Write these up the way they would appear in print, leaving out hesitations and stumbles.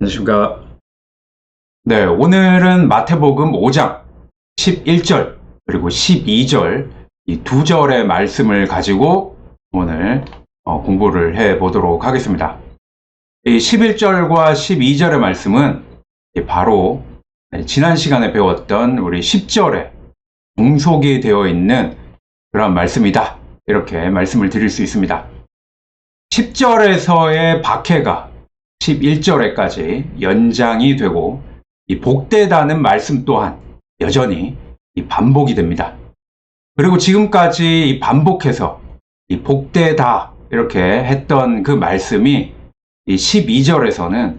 안녕하십니까. 네, 오늘은 마태복음 5장 11절 그리고 12절 이 두 절의 말씀을 가지고 오늘 공부를 해 보도록 하겠습니다. 이 11절과 12절의 말씀은 바로 지난 시간에 배웠던 우리 10절에 종속이 되어 있는 그런 말씀이다. 이렇게 말씀을 드릴 수 있습니다. 10절에서의 박해가 11절에까지 연장이 되고 이 복되다는 말씀 또한 여전히 이 반복이 됩니다. 그리고 지금까지 이 반복해서 이 복되다 이렇게 했던 그 말씀이 이 12절에서는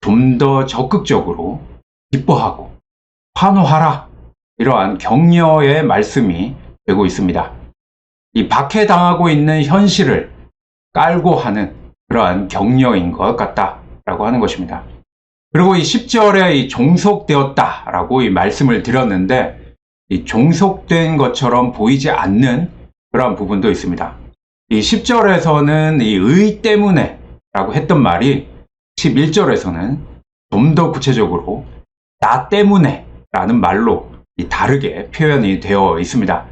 좀 더 적극적으로 기뻐하고 환호하라 이러한 격려의 말씀이 되고 있습니다. 이 박해당하고 있는 현실을 깔고 하는 그러한 격려인 것 같다라고 하는 것입니다. 그리고 이 10절에 이 종속되었다라고 이 말씀을 드렸는데 이 종속된 것처럼 보이지 않는 그러한 부분도 있습니다. 이 10절에서는 이 의 때문에 라고 했던 말이 11절에서는 좀 더 구체적으로 나 때문에 라는 말로 이 다르게 표현이 되어 있습니다.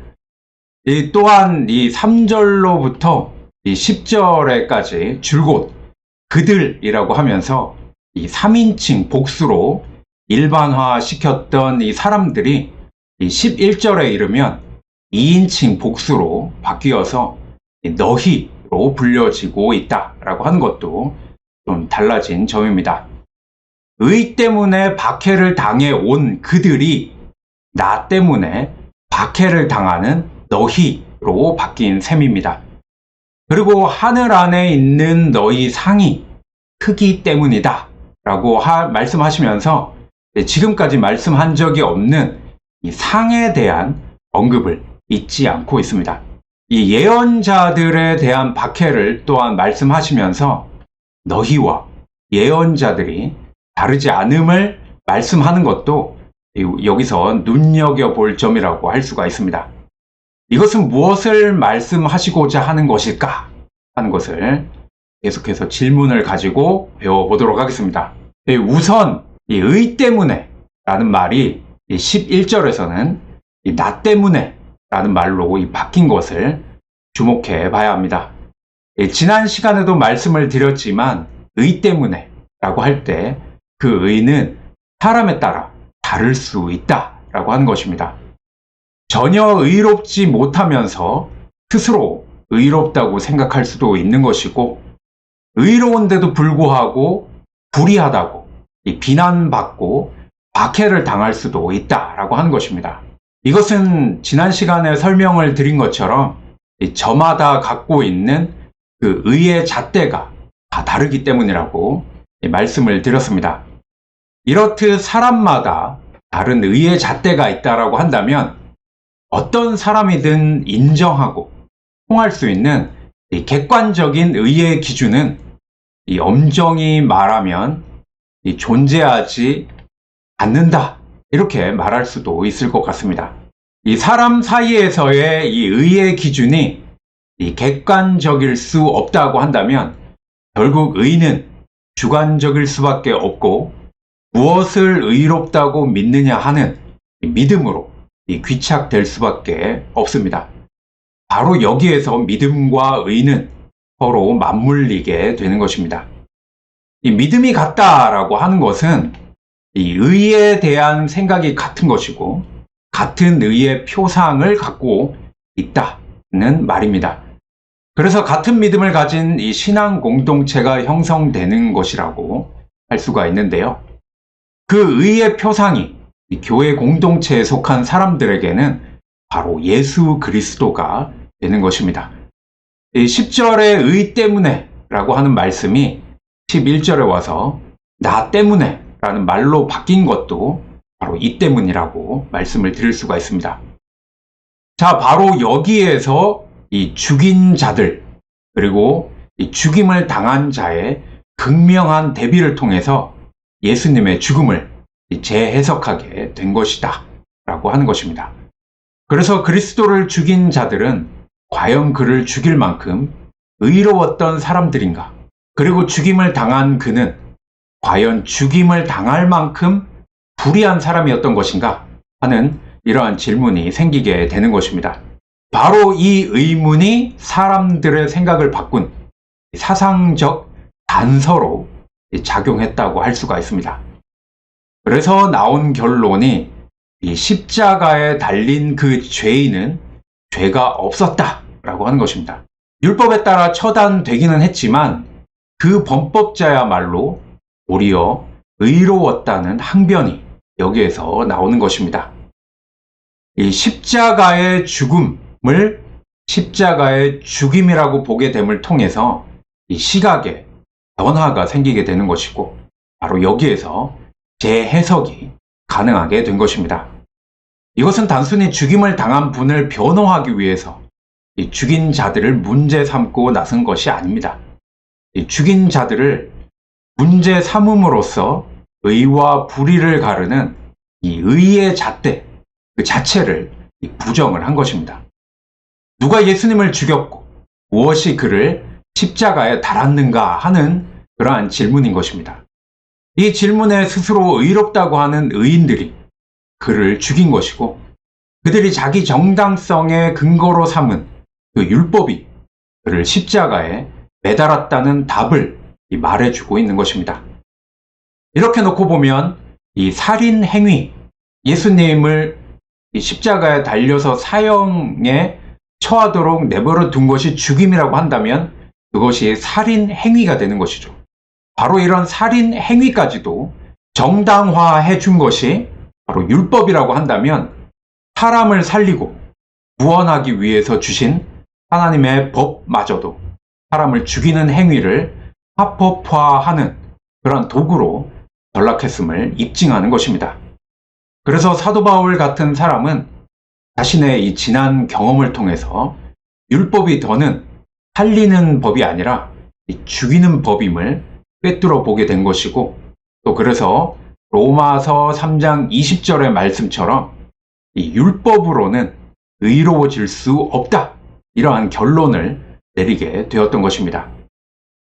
이 또한 이 3절로부터 이 10절에까지 줄곧 그들이라고 하면서 이 3인칭 복수로 일반화 시켰던 이 사람들이 이 11절에 이르면 2인칭 복수로 바뀌어서 너희로 불려지고 있다라고 하는 것도 좀 달라진 점입니다. 의 때문에 박해를 당해 온 그들이 나 때문에 박해를 당하는 너희로 바뀐 셈입니다. 그리고 하늘 안에 있는 너희 상이 크기 때문이다 라고 말씀하시면서 지금까지 말씀한 적이 없는 이 상에 대한 언급을 잊지 않고 있습니다. 이 예언자들에 대한 박해를 또한 말씀하시면서 너희와 예언자들이 다르지 않음을 말씀하는 것도 여기서 눈여겨볼 점이라고 할 수가 있습니다. 이것은 무엇을 말씀하시고자 하는 것일까 하는 것을 계속해서 질문을 가지고 배워보도록 하겠습니다. 우선 이 의 때문에 라는 말이 11절에서는 나 때문에 라는 말로 바뀐 것을 주목해 봐야 합니다. 지난 시간에도 말씀을 드렸지만 의 때문에 라고 할 때 그 의는 사람에 따라 다를 수 있다 라고 하는 것입니다. 전혀 의롭지 못하면서 스스로 의롭다고 생각할 수도 있는 것이고 의로운데도 불구하고 불의하다고 비난받고 박해를 당할 수도 있다라고 하는 것입니다. 이것은 지난 시간에 설명을 드린 것처럼 저마다 갖고 있는 그 의의 잣대가 다 다르기 때문이라고 말씀을 드렸습니다. 이렇듯 사람마다 다른 의의 잣대가 있다라고 한다면 어떤 사람이든 인정하고 통할 수 있는 객관적인 의의 기준은 엄정히 말하면 존재하지 않는다 이렇게 말할 수도 있을 것 같습니다. 이 사람 사이에서의 이 의의 기준이 객관적일 수 없다고 한다면 결국 의는 주관적일 수밖에 없고 무엇을 의롭다고 믿느냐 하는 믿음으로 귀착될 수밖에 없습니다. 바로 여기에서 믿음과 의는 서로 맞물리게 되는 것입니다. 이 믿음이 같다라고 하는 것은 이 의에 대한 생각이 같은 것이고 같은 의의 표상을 갖고 있다는 말입니다. 그래서 같은 믿음을 가진 이 신앙 공동체가 형성되는 것이라고 할 수가 있는데요. 그 의의 표상이 이 교회 공동체에 속한 사람들에게는 바로 예수 그리스도가 되는 것입니다. 이 10절의 의 때문에 라고 하는 말씀이 11절에 와서 나 때문에 라는 말로 바뀐 것도 바로 이 때문이라고 말씀을 드릴 수가 있습니다. 자, 바로 여기에서 이 죽인 자들 그리고 이 죽임을 당한 자의 극명한 대비를 통해서 예수님의 죽음을 재해석하게 된 것이다 라고 하는 것입니다. 그래서 그리스도를 죽인 자들은 과연 그를 죽일 만큼 의로웠던 사람들인가? 그리고 죽임을 당한 그는 과연 죽임을 당할 만큼 불의한 사람이었던 것인가 하는 이러한 질문이 생기게 되는 것입니다. 바로 이 의문이 사람들의 생각을 바꾼 사상적 단서로 작용했다고 할 수가 있습니다. 그래서 나온 결론이 이 십자가에 달린 그 죄인은 죄가 없었다라고 하는 것입니다. 율법에 따라 처단되기는 했지만 그 범법자야말로 도리어 의로웠다는 항변이 여기에서 나오는 것입니다. 이 십자가의 죽음을 십자가의 죽임이라고 보게 됨을 통해서 이 시각에 변화가 생기게 되는 것이고, 바로 여기에서 재해석이 가능하게 된 것입니다. 이것은 단순히 죽임을 당한 분을 변호하기 위해서 이 죽인 자들을 문제 삼고 나선 것이 아닙니다. 이 죽인 자들을 문제 삼음으로써 의와 불의를 가르는 이 의의 잣대 그 자체를 부정을 한 것입니다. 누가 예수님을 죽였고 무엇이 그를 십자가에 달았는가 하는 그러한 질문인 것입니다. 이 질문에 스스로 의롭다고 하는 의인들이 그를 죽인 것이고, 그들이 자기 정당성의 근거로 삼은 그 율법이 그를 십자가에 매달았다는 답을 말해주고 있는 것입니다. 이렇게 놓고 보면 이 살인 행위, 예수님을 이 십자가에 달려서 사형에 처하도록 내버려 둔 것이 죽임이라고 한다면 그것이 살인 행위가 되는 것이죠. 바로 이런 살인 행위까지도 정당화해 준 것이 바로 율법이라고 한다면, 사람을 살리고 구원하기 위해서 주신 하나님의 법마저도 사람을 죽이는 행위를 합법화하는 그런 도구로 전락했음을 입증하는 것입니다. 그래서 사도 바울 같은 사람은 자신의 이 지난 경험을 통해서 율법이 더는 살리는 법이 아니라 죽이는 법임을 꿰뚫어 보게 된 것이고, 또 그래서 로마서 3장 20절의 말씀처럼 이 율법으로는 의로워질 수 없다, 이러한 결론을 내리게 되었던 것입니다.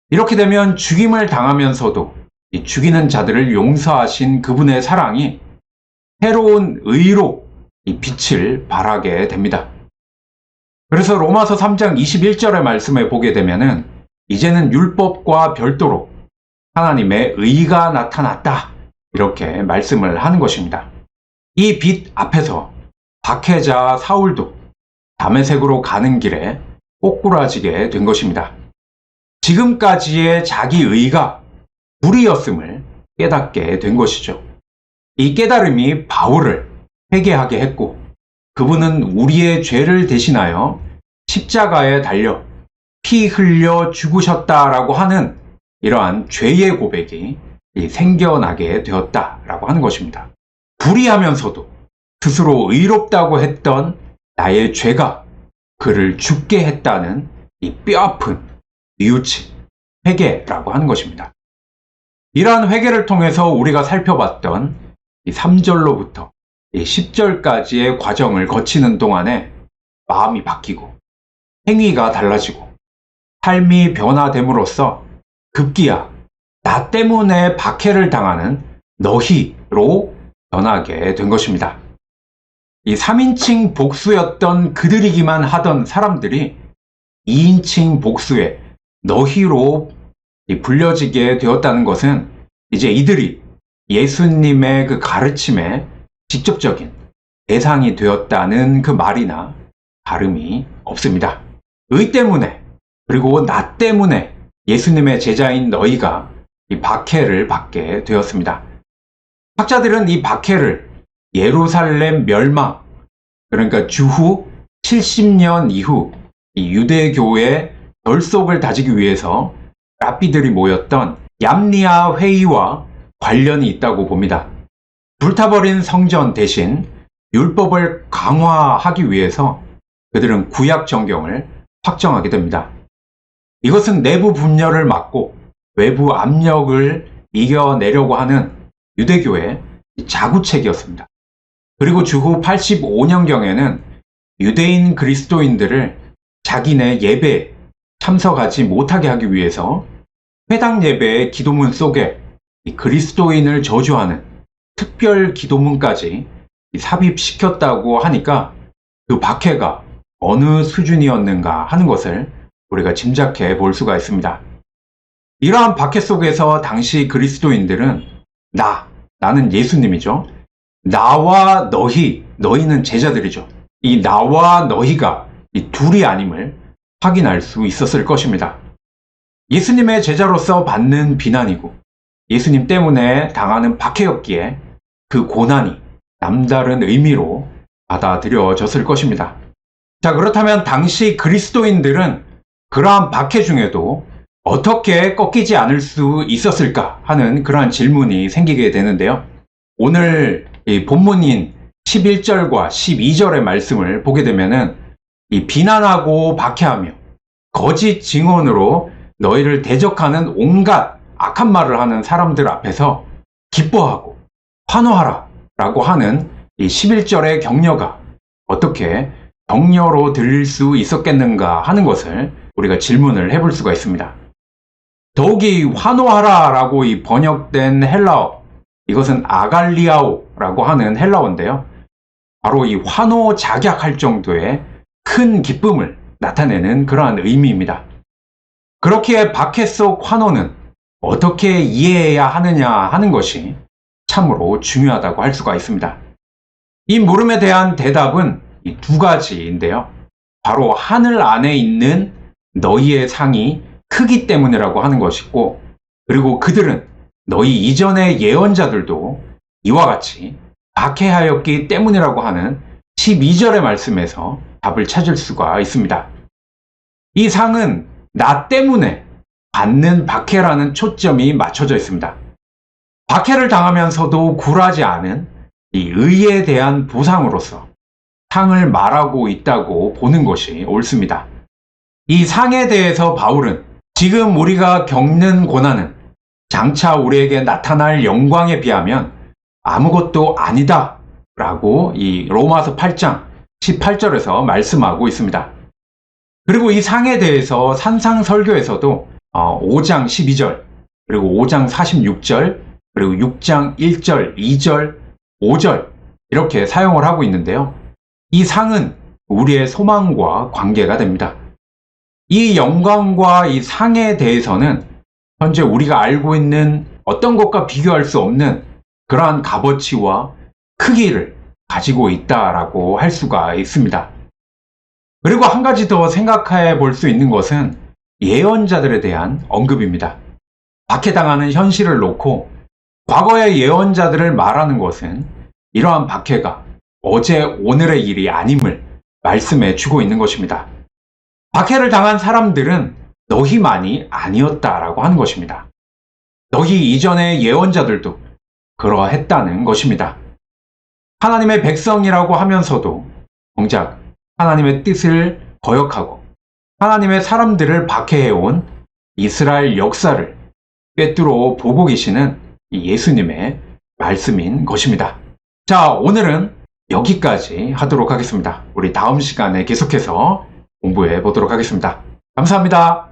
이렇게 되면 죽임을 당하면서도 이 죽이는 자들을 용서하신 그분의 사랑이 새로운 의로 이 빛을 발하게 됩니다. 그래서 로마서 3장 21절의 말씀에 보게 되면은 이제는 율법과 별도로 하나님의 의가 나타났다, 이렇게 말씀을 하는 것입니다. 이 빛 앞에서 박해자 사울도 다메섹으로 가는 길에 꼬꾸라지게 된 것입니다. 지금까지의 자기 의가 불의였음을 깨닫게 된 것이죠. 이 깨달음이 바울을 회개하게 했고, 그분은 우리의 죄를 대신하여 십자가에 달려 피 흘려 죽으셨다라고 하는 이러한 죄의 고백이 생겨나게 되었다라고 하는 것입니다. 불의하면서도 스스로 의롭다고 했던 나의 죄가 그를 죽게 했다는 이 뼈아픈 뉘우침, 회개라고 하는 것입니다. 이러한 회개를 통해서 우리가 살펴봤던 이 3절로부터 이 10절까지의 과정을 거치는 동안에 마음이 바뀌고 행위가 달라지고 삶이 변화됨으로써 급기야 나 때문에 박해를 당하는 너희로 변하게 된 것입니다. 이 3인칭 복수였던 그들이기만 하던 사람들이 2인칭 복수의 너희로 불려지게 되었다는 것은 이제 이들이 예수님의 그 가르침에 직접적인 대상이 되었다는 그 말이나 다름이 없습니다. 의 때문에, 그리고 나 때문에 예수님의 제자인 너희가 이 박해를 받게 되었습니다. 학자들은 이 박해를 예루살렘 멸망, 그러니까 주후 70년 이후 이 유대교의 결속을 다지기 위해서 랍비들이 모였던 얌리아 회의와 관련이 있다고 봅니다. 불타버린 성전 대신 율법을 강화하기 위해서 그들은 구약 정경을 확정하게 됩니다. 이것은 내부 분열을 막고 외부 압력을 이겨내려고 하는 유대교의 자구책이었습니다. 그리고 주후 85년경에는 유대인 그리스도인들을 자기네 예배에 참석하지 못하게 하기 위해서 회당 예배의 기도문 속에 이 그리스도인을 저주하는 특별 기도문까지 삽입시켰다고 하니까 그 박해가 어느 수준이었는가 하는 것을 우리가 짐작해 볼 수가 있습니다. 이러한 박해 속에서 당시 그리스도인들은 나는 예수님이죠. 나와 너희, 너희는 제자들이죠. 이 나와 너희가 이 둘이 아님을 확인할 수 있었을 것입니다. 예수님의 제자로서 받는 비난이고 예수님 때문에 당하는 박해였기에 그 고난이 남다른 의미로 받아들여졌을 것입니다. 자, 그렇다면 당시 그리스도인들은 그러한 박해 중에도 어떻게 꺾이지 않을 수 있었을까 하는 그러한 질문이 생기게 되는데요. 오늘 이 본문인 11절과 12절의 말씀을 보게 되면은 이 비난하고 박해하며 거짓 증언으로 너희를 대적하는 온갖 악한 말을 하는 사람들 앞에서 기뻐하고 환호하라 라고 하는 이 11절의 격려가 어떻게 격려로 들릴 수 있었겠는가 하는 것을 우리가 질문을 해볼 수가 있습니다. 더욱이 환호하라 라고 이 번역된 헬라어, 이것은 아갈리아오 라고 하는 헬라어인데요. 바로 이 환호작약할 정도의 큰 기쁨을 나타내는 그러한 의미입니다. 그렇기에 박해 속 환호는 어떻게 이해해야 하느냐 하는 것이 참으로 중요하다고 할 수가 있습니다. 이 물음에 대한 대답은 이 두 가지인데요. 바로 하늘 안에 있는 너희의 상이 크기 때문이라고 하는 것이고, 그리고 그들은 너희 이전의 예언자들도 이와 같이 박해하였기 때문이라고 하는 12절의 말씀에서 답을 찾을 수가 있습니다. 이 상은 나 때문에 받는 박해라는 초점이 맞춰져 있습니다. 박해를 당하면서도 굴하지 않은 이 의에 대한 보상으로서 상을 말하고 있다고 보는 것이 옳습니다. 이 상에 대해서 바울은 지금 우리가 겪는 고난은 장차 우리에게 나타날 영광에 비하면 아무것도 아니다 라고 이 로마서 8장 18절에서 말씀하고 있습니다. 그리고 이 상에 대해서 산상설교에서도 5장 12절, 그리고 5장 46절, 그리고 6장 1절, 2절, 5절 이렇게 사용을 하고 있는데요. 이 상은 우리의 소망과 관계가 됩니다. 이 영광과 이 상에 대해서는 현재 우리가 알고 있는 어떤 것과 비교할 수 없는 그러한 값어치와 크기를 가지고 있다라고 할 수가 있습니다. 그리고 한 가지 더 생각해 볼 수 있는 것은 예언자들에 대한 언급입니다. 박해당하는 현실을 놓고 과거의 예언자들을 말하는 것은 이러한 박해가 어제 오늘의 일이 아님을 말씀해 주고 있는 것입니다. 박해를 당한 사람들은 너희만이 아니었다라고 하는 것입니다. 너희 이전의 예언자들도 그러했다는 것입니다. 하나님의 백성이라고 하면서도 정작 하나님의 뜻을 거역하고 하나님의 사람들을 박해해온 이스라엘 역사를 꿰뚫어 보고 계시는 예수님의 말씀인 것입니다. 자, 오늘은 여기까지 하도록 하겠습니다. 우리 다음 시간에 계속해서 공부해 보도록 하겠습니다. 감사합니다.